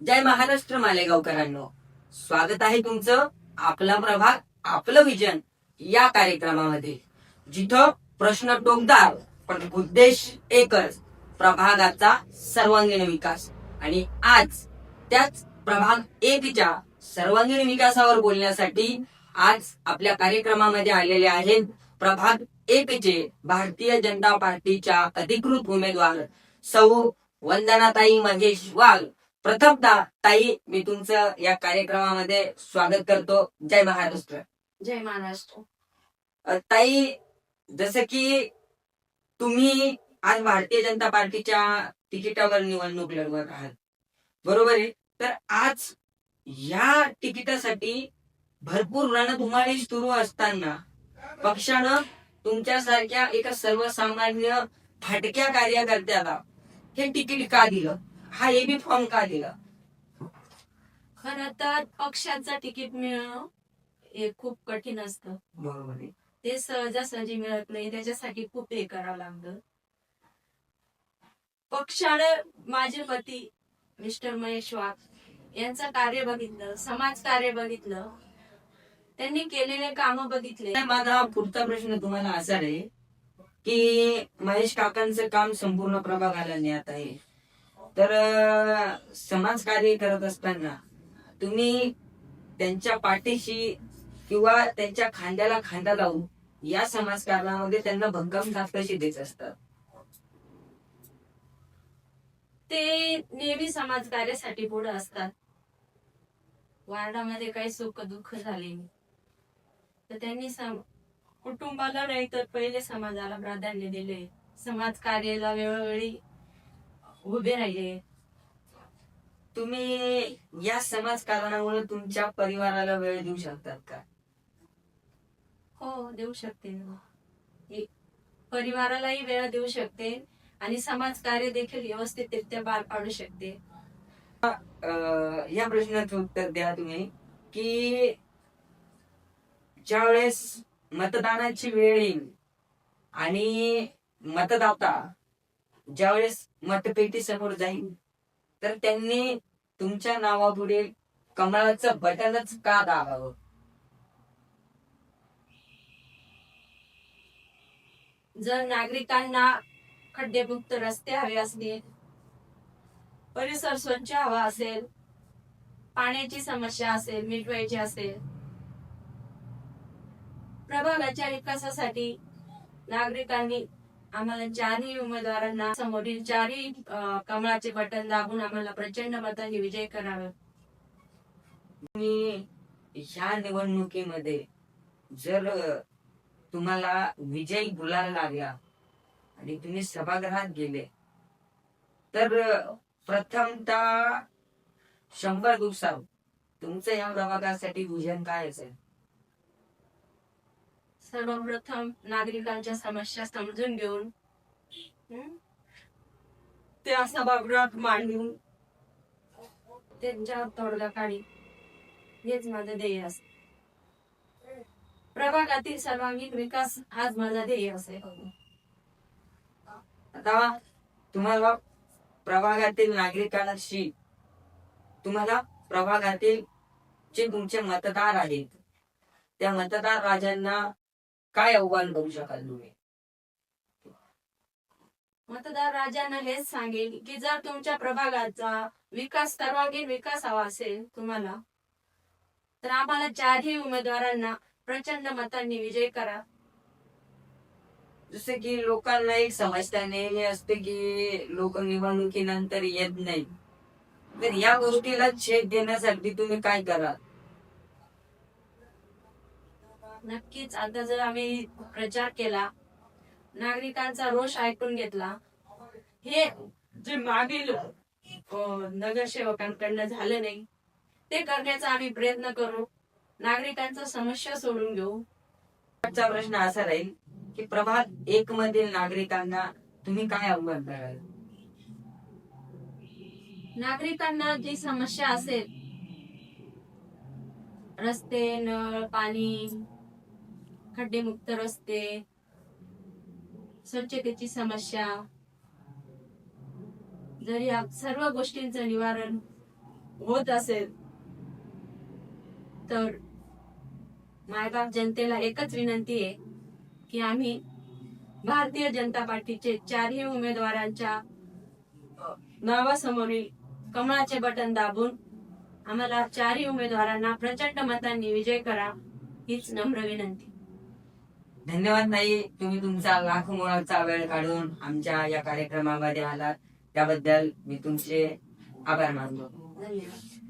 जय महाराष्ट्र मालेगावकरांनो, स्वागत आहे तुमचं आपला प्रभाग आपलं विजन या कार्यक्रमामध्ये, जिथं प्रश्न टोकदार पण उद्देश एकच, प्रभागाचा सर्वांगीण विकास. आणि आज त्याच प्रभाग एकच्या सर्वांगीण विकासावर बोलण्यासाठी आज आपल्या कार्यक्रमामध्ये आलेले आहेत प्रभाग एकचे भारतीय जनता पार्टीच्या अधिकृत उमेदवार सौ वंदनाताई महेश वाघ. प्रथमतः ताई, मी तुमचं या कार्यक्रमामध्ये स्वागत करतो. जय महाराष्ट्र. जय महाराष्ट्र. ताई, जसं की तुम्ही आज भारतीय जनता पार्टीच्या तिकिटावर निवडणूक लढवत आहात, बरोबर आहे? तर आज या तिकिटासाठी भरपूर रणधुमाळी सुरू असताना पक्षानं तुमच्यासारख्या एका सर्वसामान्य फाटक्या कार्यकर्त्याला हे तिकीट का दिलं? हा एबी फॉर्म का दिला? खरं तर पक्षाचं तिकीट मिळणं हे खूप कठीण असतं. बरोबर आहे. ते सहजासहजी मिळत नाही, त्याच्यासाठी खूप हे करावं लागतं. पक्षाने माझे पती मिस्टर महेश वाघ यांचं कार्य बघितलं, समाज कार्य बघितलं, त्यांनी केलेले काम बघितले. माझा पुढचा प्रश्न तुम्हाला असा आहे की महेश काकांचं काम संपूर्ण प्रभागाला ज्ञात आहे. तर समाज कार्य करत असताना तुम्ही त्यांच्या पाठीशी किंवा त्यांच्या खांद्याला खांदा लावून या समाजकारणामध्ये त्यांना भक्कम साथ कशी देत असतात? ते नेहमी समाज कार्यासाठी पुढे असतात. वार्डामध्ये काही सुख दुःख झाले तर त्यांनी कुटुंबाला नाही तर पहिले समाजाला प्राधान्य दिले, समाज कार्याला वेळोवेळी उभे राहिले. तुम्ही या समाजकारणामुळे तुमच्या परिवाराला वेळ देऊ शकतात का? हो, देऊ शकते. परिवारालाही वेळ देऊ शकते आणि समाज कार्य देखील व्यवस्थितरित्या पार पाडू शकते. या प्रश्नाचं उत्तर द्या तुम्ही की ज्यावेळेस मतदानाची वेळ येईल आणि मतदाता ज्यावेळेस मतपेटी समोर जाईल तर त्यांनी तुमच्या नावापुढे कमळाचं बटनच का दाबावं? जर नागरिकांना खड्डेमुक्त रस्ते हवे असतील, परिसर स्वच्छ हवा असेल, पाण्याची समस्या असेल, मिटवायची असेल, प्रभागाच्या विकासासाठी नागरिकांनी आम्हाला चारही उमेदवारांना समोरील चारही कमळाचे बटन दाबून आम्हाला प्रचंड मतांनी विजय करावा. तुम्ही ह्या निवडणुकीमध्ये जर तुम्हाला विजयी गुलाल लागला आणि तुम्ही सभागृहात गेले तर प्रथमतः 100 दिवसात तुमचं या प्रभागासाठी विजन काय असेल? सर्वप्रथम नागरिकांच्या समस्या समजून घेऊन त्या सभागृहात मांडून त्यांच्या तोडगा काढी, हेच माझं ध्येय असते. प्रभागातील सर्वांगीण विकास हाच माझा ध्येय असेल. आता तुम्हाला प्रभागातील नागरिकांशी, तुम्हाला प्रभागातील जे तुमचे मतदार आहेत त्या मतदार राजांना काय आव्हान करू शकाल तुम्ही? मतदार राजांना हेच सांगेल की जर तुमच्या प्रभागाचा विकास, सर्वांगीण विकास हवा असेल तुम्हाला, तर आम्हाला चारही उमेदवारांना प्रचंड मतांनी विजय करा. जसे की लोकांना एक समस्या नेहमी असते की लोक निवडणुकीनंतर येत नाही, तर या गोष्टीला छेद देण्यासाठी तुम्ही काय करा? नक्कीच आता जर आम्ही प्रचार केला, नागरिकांचा रोष ऐकून घेतला, हे जे मागील नगरसेवकांकडनं झालं नाही ते करण्याचा आम्ही प्रयत्न करू. नागरिकांचा समस्या सोडून घेऊ. आजचा प्रश्न असा राहील की प्रभाग 1 मधील नागरिकांना तुम्ही काय आव्हान कराल? नागरिकांना जी समस्या असेल, रस्ते, नळ, पाणी, खड्डेमुक्त रस्ते, स्वच्छतेची समस्या, जर या सर्व गोष्टींचं निवारण होत असेल तर मायबाप जनतेला एकच विनंती आहे की आम्ही भारतीय जनता पार्टीचे चारही उमेदवारांच्या नावासमोरील कमळाचे बटन दाबून आम्हाला चारही उमेदवारांना प्रचंड मतांनी विजय करा हीच नम्र विनंती. धन्यवाद ताई, तुम्ही तुमचा लाख मोलाचा वेळ काढून आमच्या या कार्यक्रमामध्ये आलात त्याबद्दल मी तुमचे आभार मानतो. धन्यवाद.